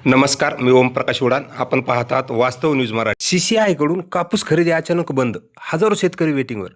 नमस्कार, मी ओमप्रकाश उडान. आपण पाहत आहात वास्तव न्यूज मराठी. CCI कडून कापूस खरेदी अचानक बंद. हजारो शेतकरी वेटिंगवर.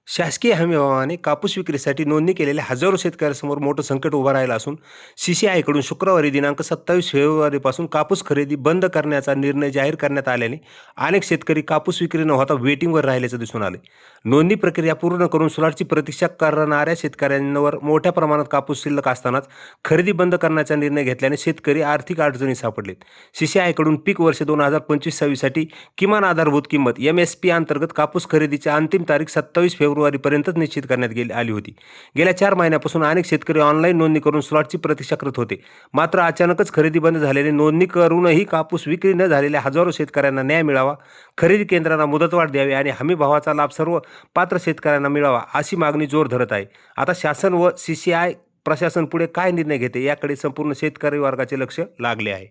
शासकीय हमीभावाने कापूस विक्रीसाठी नोंदणी केलेल्या हजारो शेतकऱ्यांसमोर मोठं संकट उभं राहिलं असून CCI कडून शुक्रवारी दिनांक 27 फेब्रुवारीपासून कापूस खरेदी बंद करण्याचा निर्णय जाहीर करण्यात आल्याने अनेक शेतकरी कापूस विक्री न होता वेटिंगवर राहिल्याचं दिसून आले. नोंदणी प्रक्रिया पूर्ण करून स्लॉटची प्रतीक्षा करणाऱ्या शेतकऱ्यांवर मोठ्या प्रमाणात कापूस शिल्लक असतानाच खरेदी बंद करण्याचा निर्णय घेतल्याने शेतकरी आर्थिक अडचणीत सापडलेत. CCI कडून पीक वर्ष 2025-26साठी किमान आधारभूत किंमत MSP अंतर्गत कापूस खरेदीची अंतिम तारीख 27 फेब्रुवारीपर्यंत निश्चित करण्यात आली होती. गेल्या 4 महिन्यापासून अनेक शेतकरी ऑनलाईन नोंदणी करून स्लॉटची प्रतीक्षा करत होते. मात्र अचानकच खरेदी बंद झाल्याने नोंदणी करूनही कापूस विक्री न झालेल्या हजारो शेतकऱ्यांना न्याय मिळावा, खरेदी केंद्रांना मुदतवाढ द्यावी आणि हमीभावाचा लाभ सर्व पात्र शेतकऱ्यांना मिळावा अशी मागणी जोर धरत आहे. आता शासन व CCI प्रशासन पुढे काय निर्णय घेते याकडे संपूर्ण शेतकरी वर्गाचे लक्ष लागले आहे.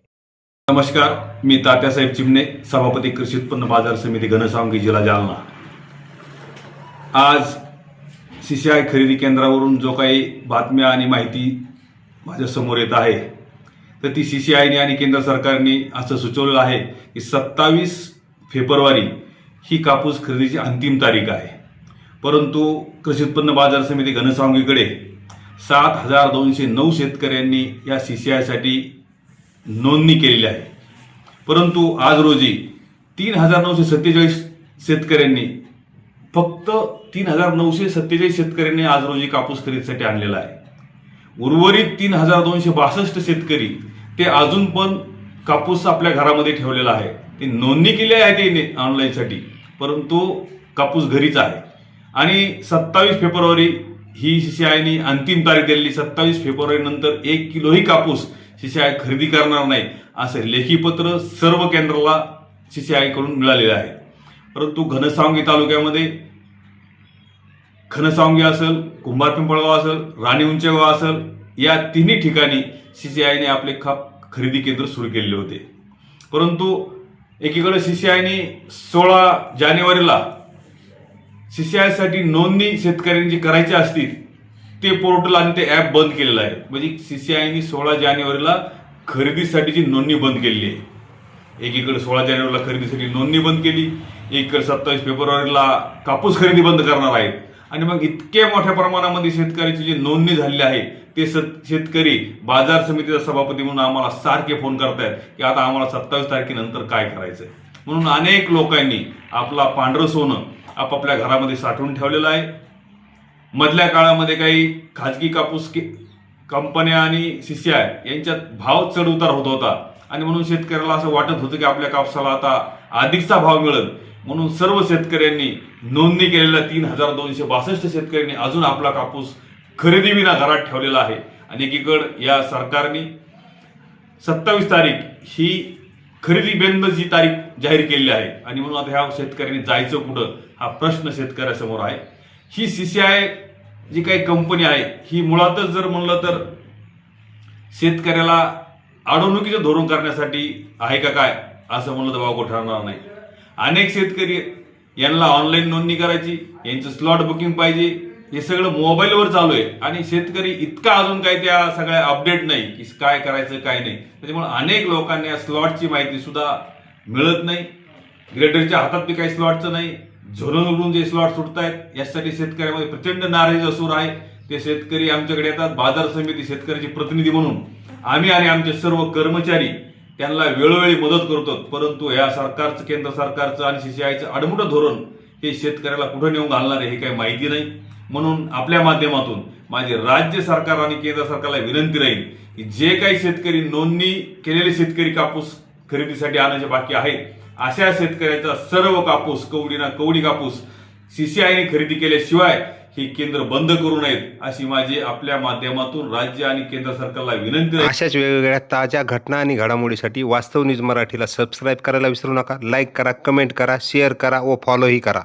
नमस्कार, मी तात्यासाहेब चिमणे, सभापती कृषी उत्पन्न बाजार समिती घनसावंगी, जिल्हा जालना. आज CCI खरेदी केंद्रावरून जो काही बातम्या आणि माहिती माझ्या समोर येत आहे, तर ती CCIने आणि केंद्र सरकारने असं सुचवलेलं आहे की 27 फेब्रुवारी ही कापूस खरेदीची अंतिम तारीख आहे. परंतु कृषी उत्पन्न बाजार समिती घनसावंगीकडे 7,209 शेतकऱ्यांनी या CCIसाठी नोंदणी केलेली आहे. परंतु आज रोजी 3,947 शेतकऱ्यांनी फक्त 3,947 शेतकऱ्यांनी आज रोजी कापूस खरेदीसाठी आणलेला आहे. उर्वरित 3,262 शेतकरी ते अजून पण कापूस आपल्या घरामध्ये ठेवलेला आहे. ते नोंदणी केली आहे ते ऑनलाईनसाठी, परंतु कापूस घरीच आहे. आणि 27 फेब्रुवारी ही CCIने अंतिम तारीख दिलेली. 27 फेब्रुवारी नंतर 1 किलोही कापूस CCI खरेदी करणार नाही असं लेखी पत्र सर्व केंद्राला CCI कडून मिळालेलं आहे. परंतु घनसावंगी तालुक्यामध्ये घनसावंगी असेल, कुंभार पिंपळगाव असेल, राणी उंचेगाव असेल, या तिन्ही ठिकाणी CCIने आपले खरेदी केंद्र सुरू केलेले होते. परंतु एकीकडे CCIने 16 जानेवारीला CCIसाठी नोंदणी शेतकऱ्यांची करायची असतील ते पोर्टल आणि ते ॲप बंद केलेलं आहे. म्हणजे CCIने 16 जानेवारीला खरेदीसाठीची नोंदणी बंद केलेली आहे. एकीकडे 16 जानेवारीला खरेदीसाठी नोंदणी बंद केली, एकीकडे 27 फेब्रुवारीला कापूस खरेदी बंद करणार आहेत. आणि मग इतक्या मोठ्या प्रमाणामध्ये शेतकऱ्याची जी नोंदणी झालेली आहे ते शेतकरी बाजार समितीचा सभापती म्हणून आम्हाला सारखे फोन करतायत की आता आम्हाला 27 तारखेनंतर काय करायचंय. म्हणून अनेक लोकांनी आपला पांढरं सोनं आपापल्या घरामध्ये साठवून ठेवलेलं आहे. मधल्या काळामध्ये काही खाजगी कापूस कंपन्या आणि CCI यांच्यात भाव चढ उतार होत होता आणि म्हणून शेतकऱ्याला असं वाटत होतं की आपल्या कापसाला आता अधिकचा भाव मिळेल. म्हणून सर्व शेतकऱ्यांनी नोंदणी केलेल्या 3,262 शेतकऱ्यांनी अजून आपला कापूस खरेदी विना घरात ठेवलेला आहे. आणि एकीकडे या सरकारने 27 तारीख ही खरेदी बंदची तारीख जाहीर केलेली आहे. आणि म्हणून आता ह्या शेतकऱ्यांनी जायचं कुठं हा प्रश्न शेतकऱ्यासमोर आहे. ही CCI जी काही कंपनी आहे ही मुळातच जर म्हणलं तर शेतकऱ्याला अडवणुकीचं धोरण करण्यासाठी आहे का काय असं म्हणलं तर वावगं ठरणार नाही. अनेक शेतकरी यांना ऑनलाईन नोंदणी करायची, यांचं स्लॉट बुकिंग पाहिजे, हे सगळं मोबाईलवर चालू आहे. आणि शेतकरी इतका अजून काही त्या सगळ्या अपडेट नाही की काय करायचं काय नाही. त्याच्यामुळे अनेक लोकांना या स्लॉटची माहिती सुद्धा मिळत नाही. ग्रेडरच्या हातात बी काही स्लॉटचं नाही. झोनवरून जे स्लॉट सुटतायत यासाठी शेतकऱ्यामध्ये प्रचंड नाराजी सूर आहे. ते शेतकरी आमच्याकडे येतात बाजार समिती शेतकऱ्याचे प्रतिनिधी म्हणून. आम्ही आणि आमचे सर्व कर्मचारी त्यांना वेळोवेळी मदत करतो. परंतु या सरकारचं, केंद्र सरकारचं आणि CCIचं आडमुठं धोरण हे शेतकऱ्याला कुठं नेऊन घालणार आहे हे काही माहिती नाही. म्हणून आपल्या माध्यमातून माझे राज्य सरकार आणि केंद्र सरकारला विनंती राहील की जे काही शेतकरी नोंदणी केलेले शेतकरी कापूस खरेदीसाठी आणायचे बाकी आहेत अशा शेतकऱ्याचा सर्व कापूस कवडी कापूस CCIने खरेदी केल्याशिवाय ही केंद्र बंद करू नयेत अशी माझी आपल्या माध्यमातून राज्य आणि केंद्र सरकारला विनंती आहे. अशाच वेगवेगळ्या ताज्या घटना आणि घडामोडीसाठी वास्तव न्यूज मराठीला सबस्क्राईब करायला विसरू नका. लाईक करा, कमेंट करा, शेअर करा व फॉलोही करा.